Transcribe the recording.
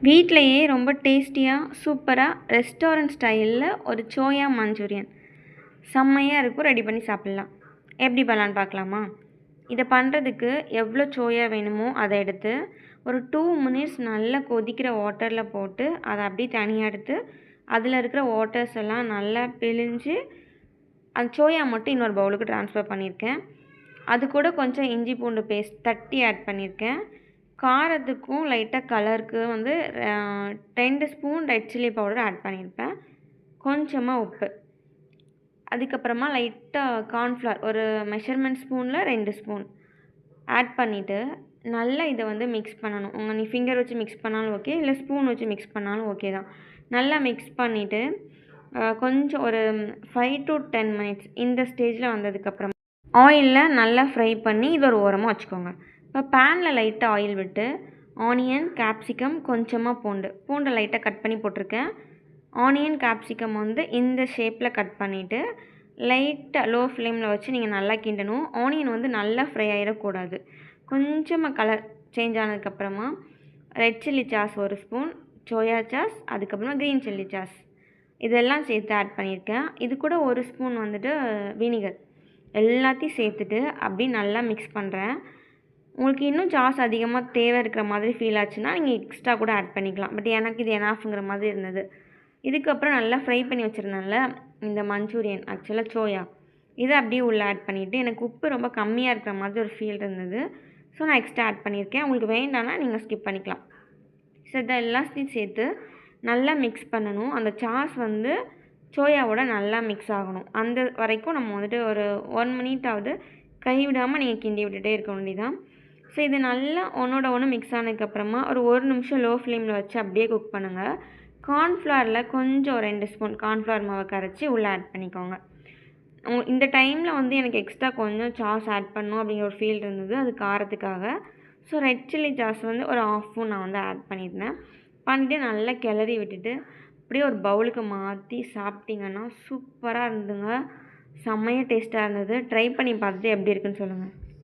வீட்லயே ரொம்ப டேஸ்டியா, சூப்பரா ரெஸ்டாரண்ட் ஸ்டைல்ல ஒரு சோயா மஞ்சூரியன். செம்மையா இருக்கும். ரெடி பண்ணி சாப்பிடலாம். எப்படி பண்ணலான்னு பார்க்கலாமா? இத பண்ணுறதுக்கு எவ்வளோ சோயா வேணுமோ அத எடுத்து, ஒரு 2 மினிட்ஸ் நல்லா கொதிக்கிற வாட்டர்ல போட்டு, அத அப்படியே தனியா எடுத்து, அதில இருக்கிற வாட்டர்ஸ் எல்லாம் நல்லா பிழிஞ்சு, அந்த சோயா மட்டும் இன்னொரு பவுலுக்கு ட்ரான்ஸ்ஃபர் பண்ணியிருக்கேன். அது கூட கொஞ்சம் இஞ்சி பூண்டு பேஸ்ட் தட்டி ஆட் பண்ணியிருக்கேன். காரத்துக்கும் லைட்டா கலருக்கு வந்து 2 spoon red chilli powder add பண்ணியிருப்பேன். கொஞ்சமா உப்பு. அதுக்கப்புறமா லைட்டா கார்ன்ஃப்ளவர் ஒரு மெஷர்மெண்ட் ஸ்பூனில் 2 ஸ்பூன் ஆட் பண்ணிவிட்டு நல்லா இதை வந்து மிக்ஸ் பண்ணணும். நீ ஃபிங்கர் வச்சு மிக்ஸ் பண்ணாலும் ஓகே, இல்லை ஸ்பூன் வச்சு மிக்ஸ் பண்ணாலும் ஓகே தான். நல்லா மிக்ஸ் பண்ணிவிட்டு கொஞ்சம் ஒரு 5 to 10 மினிட்ஸ் இந்த ஸ்டேஜில் வந்ததுக்கப்புறம் ஆயிலில் நல்லா ஃப்ரை பண்ணி இது ஒரு ஓரமாக வச்சுக்கோங்க. இப்போ பேனில் லைட்டாக ஆயில் விட்டு ஆனியன், கேப்சிகம், கொஞ்சமாக பூண்டை லைட்டாக கட் பண்ணி போட்டிருக்கேன். ஆனியன், கேப்சிகம் வந்து இந்த ஷேப்பில் கட் பண்ணிவிட்டு லைட்டாக லோ ஃப்ளேமில் வச்சு நீங்கள் நல்லா கிண்டணும். ஆனியன் வந்து நல்லா ஃப்ரை ஆகிடக்கூடாது. கொஞ்சமாக கலர் சேஞ்ச் ஆனதுக்கப்புறமா red chilli sauce 1 spoon, soya sauce, அதுக்கப்புறமா க்ரீன் சில்லி சாஸ் இதெல்லாம் சேர்த்து ஆட் பண்ணியிருக்கேன். இது கூட 1 ஸ்பூன் வந்துட்டு வினிகர் எல்லாத்தையும் சேர்த்துட்டு அப்படி நல்லா மிக்ஸ் பண்ணுறேன். உங்களுக்கு இன்னும் சாஸ் அதிகமாக தேவை இருக்கிற மாதிரி ஃபீல் ஆச்சுன்னா நீங்கள் எக்ஸ்ட்ரா கூட ஆட் பண்ணிக்கலாம். பட் எனக்கு இது எனாஃப்ங்கிற மாதிரி இருந்தது. இதுக்கப்புறம் நல்லா ஃப்ரை பண்ணி வச்சுருந்தேன்ல இந்த மஞ்சூரியன், ஆக்சுவலாக சோயா, இதை அப்படியே உள்ளே ஆட் பண்ணிவிட்டு எனக்கு உப்பு ரொம்ப கம்மியாக இருக்கிற மாதிரி ஒரு ஃபீல் இருந்தது. ஸோ நான் எக்ஸ்ட்ரா ஆட் பண்ணியிருக்கேன். உங்களுக்கு வேண்டாம்னா நீங்கள் ஸ்கிப் பண்ணிக்கலாம். ஸோ இதை எல்லாத்தையும் சேர்த்து நல்லா மிக்ஸ் பண்ணணும். அந்த சாஸ் வந்து சோயாவோட நல்லா மிக்ஸ் ஆகணும். அந்த வரைக்கும் நம்ம வந்துட்டு ஒரு 1 மினிட்டாவது கைவிடாமல் நீங்கள் கிண்டி விட்டுட்டே இருக்க வேண்டியதான். ஸோ இது நல்லா ஒன்றோட ஒன்று மிக்ஸ் ஆனதுக்கப்புறமா ஒரு நிமிஷம் லோ ஃப்ளேமில் வச்சு அப்படியே குக் பண்ணுங்கள். கார்ன்ஃப்ளவரில் கொஞ்சம் 2 ஸ்பூன் கார்ன்ஃப்ளவர் மாவை கரைச்சி உள்ளே ஆட் பண்ணிக்கோங்க. இந்த டைமில் வந்து எனக்கு எக்ஸ்ட்ரா கொஞ்சம் சாஸ் ஆட் பண்ணணும் அப்படிங்கிற ஒரு ஃபீல் இருந்தது, அது காரத்துக்காக. ஸோ ரெட் சில்லி சாஸ் வந்து ஒரு 1/2 ஸ்பூன் நான் வந்து ஆட் பண்ணியிருந்தேன். பண்ணிவிட்டு நல்லா கிளறி விட்டுட்டு அப்படியே ஒரு பவுலுக்கு மாற்றி சாப்பிட்டிங்கன்னா சூப்பராக இருந்ததுங்க. செம்மையாக டேஸ்ட்டாக இருந்தது. ட்ரை பண்ணி பார்த்துட்டு எப்படி இருக்குன்னு சொல்லுங்கள்.